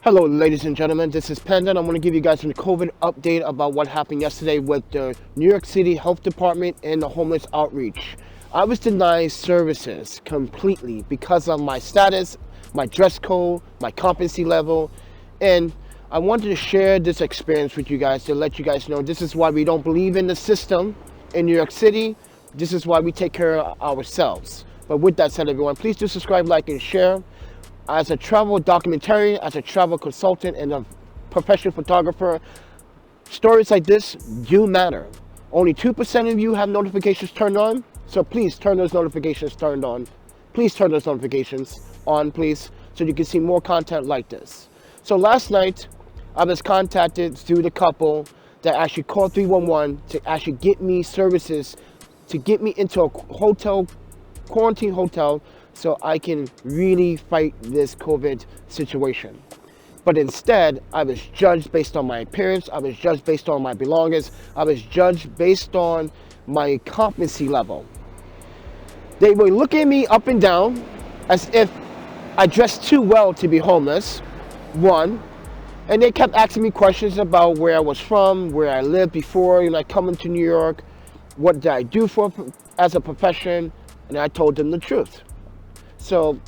Hello, ladies and gentlemen. This is Panda, and I'm going to give you guys a COVID update about what happened yesterday with the New York City Health Department and the homeless outreach. I was denied services completely because of my status, my dress code, my competency level, and I wanted to share this experience with you guys to let you guys know this is why we don't believe in the system in New York City. This is why we take care of ourselves. But with that said, everyone, please do subscribe, like, and share. As a travel documentarian, as a travel consultant, and a professional photographer, stories like this do matter. Only 2% of you have notifications turned on, so please turn those notifications turned on. Please turn those notifications on, please, so you can see more content like this. So last night, I was contacted through the couple that actually called 311 to actually get me services, to get me into a hotel, quarantine hotel, so I can really fight this COVID situation. But instead, I was judged based on my appearance, I was judged based on my belongings, I was judged based on my competency level. They were looking at me up and down as if I dressed too well to be homeless, one, and they kept asking me questions about where I was from, where I lived before, coming to New York, what did I do as a profession, and I told them the truth. So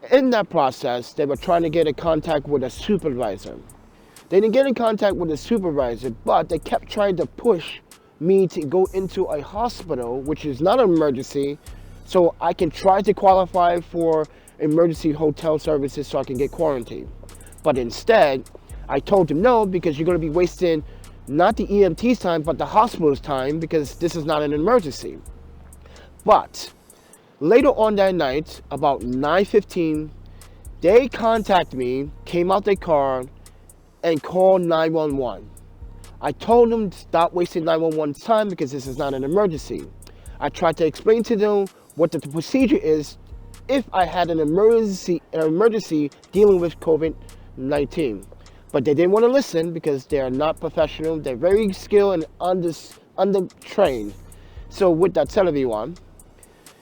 in that process, they were trying to get in contact with a supervisor. They didn't get in contact with a supervisor, but they kept trying to push me to go into a hospital, which is not an emergency, so I can try to qualify for emergency hotel services so I can get quarantined. But instead, I told them no, because you're going to be wasting not the EMT's time, but the hospital's time, because this is not an emergency. But later on that night, about 9:15, they contacted me, came out their car, and called 911. I told them to stop wasting 911's time because this is not an emergency. I tried to explain to them what the procedure is if I had an emergency dealing with COVID-19. But they didn't want to listen because they are not professional. They're very skilled and undertrained. So with that said, everyone,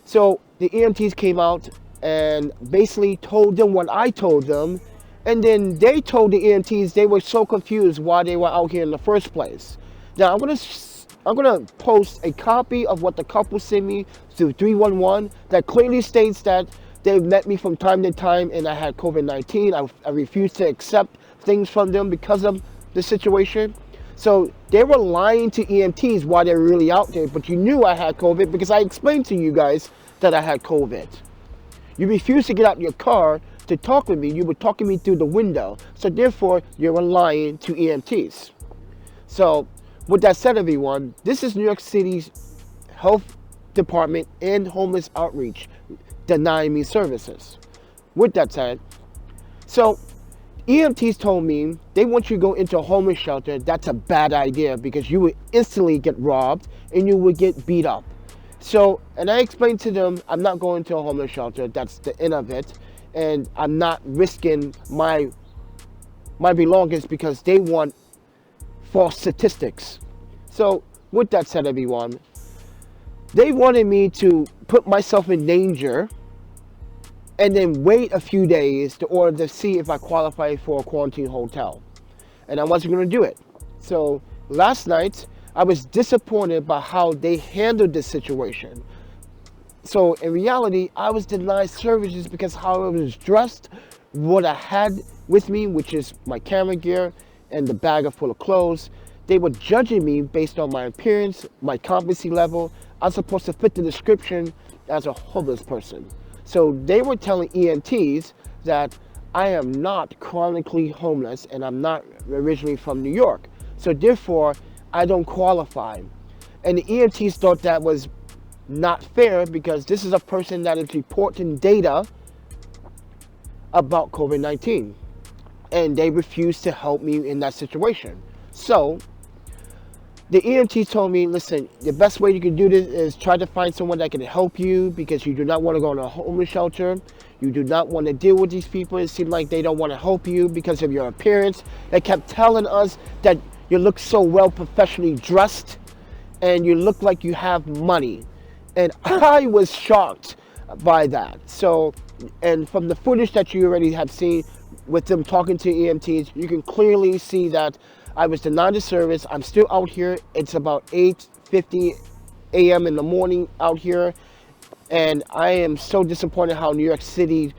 so the EMTs came out and basically told them what I told them, and then they told the EMTs they were so confused why they were out here in the first place. Now I'm gonna post a copy of what the couple sent me through 311 that clearly states that they met me from time to time and I had COVID-19. I refused to accept things from them because of the situation. So they were lying to EMTs while they were really out there, but you knew I had COVID because I explained to you guys that I had COVID. You refused to get out of your car to talk with me. You were talking me through the window. So therefore, you were lying to EMTs. So with that said, everyone, this is New York City's Health Department and Homeless Outreach denying me services. With that said, so EMTs told me they want you to go into a homeless shelter. That's a bad idea because you would instantly get robbed and you would get beat up. So, and I explained to them, I'm not going to a homeless shelter. That's the end of it. And I'm not risking my belongings because they want false statistics. So with that said, everyone, they wanted me to put myself in danger and then wait a few days to order to see if I qualify for a quarantine hotel. And I wasn't going to do it. So last night, I was disappointed by how they handled this situation. So in reality, I was denied services because how I was dressed, what I had with me, which is my camera gear and the bag full of clothes. They were judging me based on my appearance, my competency level. I was supposed to fit the description as a homeless person. So they were telling EMTs that I am not chronically homeless and I'm not originally from New York. So therefore, I don't qualify. And the EMTs thought that was not fair because this is a person that is reporting data about COVID-19. And they refused to help me in that situation. So the EMT told me, listen, the best way you can do this is try to find someone that can help you because you do not want to go to a homeless shelter. You do not want to deal with these people. It seemed like they don't want to help you because of your appearance. They kept telling us that you look so well professionally dressed and you look like you have money. And I was shocked by that. So And from the footage that you already have seen with them talking to EMTs, you can clearly see that I was denied the service. I'm still out here. It's about 8:50 a.m. in the morning out here. And I am so disappointed how New York City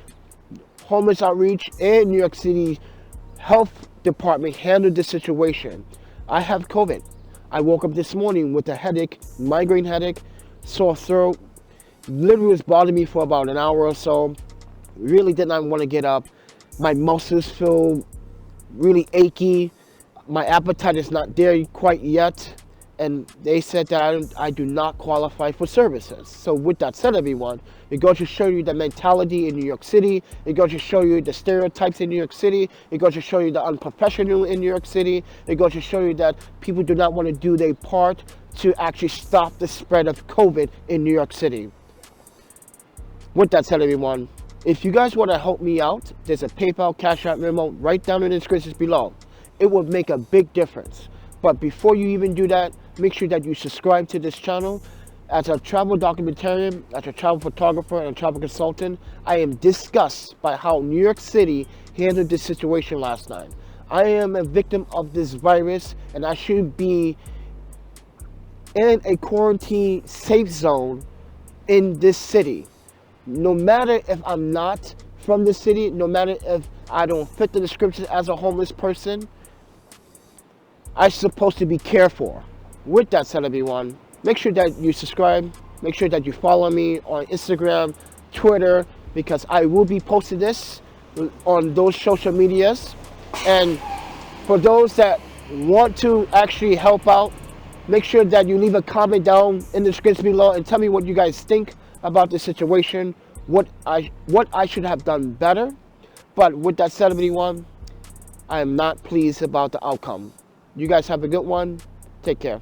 Homeless Outreach and New York City Health Department handled this situation. I have COVID. I woke up this morning with a headache, migraine headache, sore throat. Literally was bothering me for about an hour or so. Really did not want to get up. My muscles feel really achy. My appetite is not there quite yet. And they said that I do not qualify for services. So with that said, everyone, it goes to show you the mentality in New York City. It goes to show you the stereotypes in New York City. It goes to show you the unprofessional in New York City. It goes to show you that people do not want to do their part to actually stop the spread of COVID in New York City. With that said, everyone, if you guys want to help me out, there's a PayPal, Cash App, Venmo right down in the description below. It will make a big difference. But before you even do that, make sure that you subscribe to this channel. As a travel documentarian, as a travel photographer, and a travel consultant, I am disgusted by how New York City handled this situation last night. I am a victim of this virus, and I should be in a quarantine safe zone in this city. No matter if I'm not from the city, no matter if I don't fit the description as a homeless person, I'm supposed to be cared for. With that said, everyone, make sure that you subscribe. Make sure that you follow me on Instagram, Twitter, because I will be posting this on those social medias. And for those that want to actually help out, make sure that you leave a comment down in the description below and tell me what you guys think about the situation, what I should have done better. But with that said, everyone, I am not pleased about the outcome. You guys have a good one. Take care.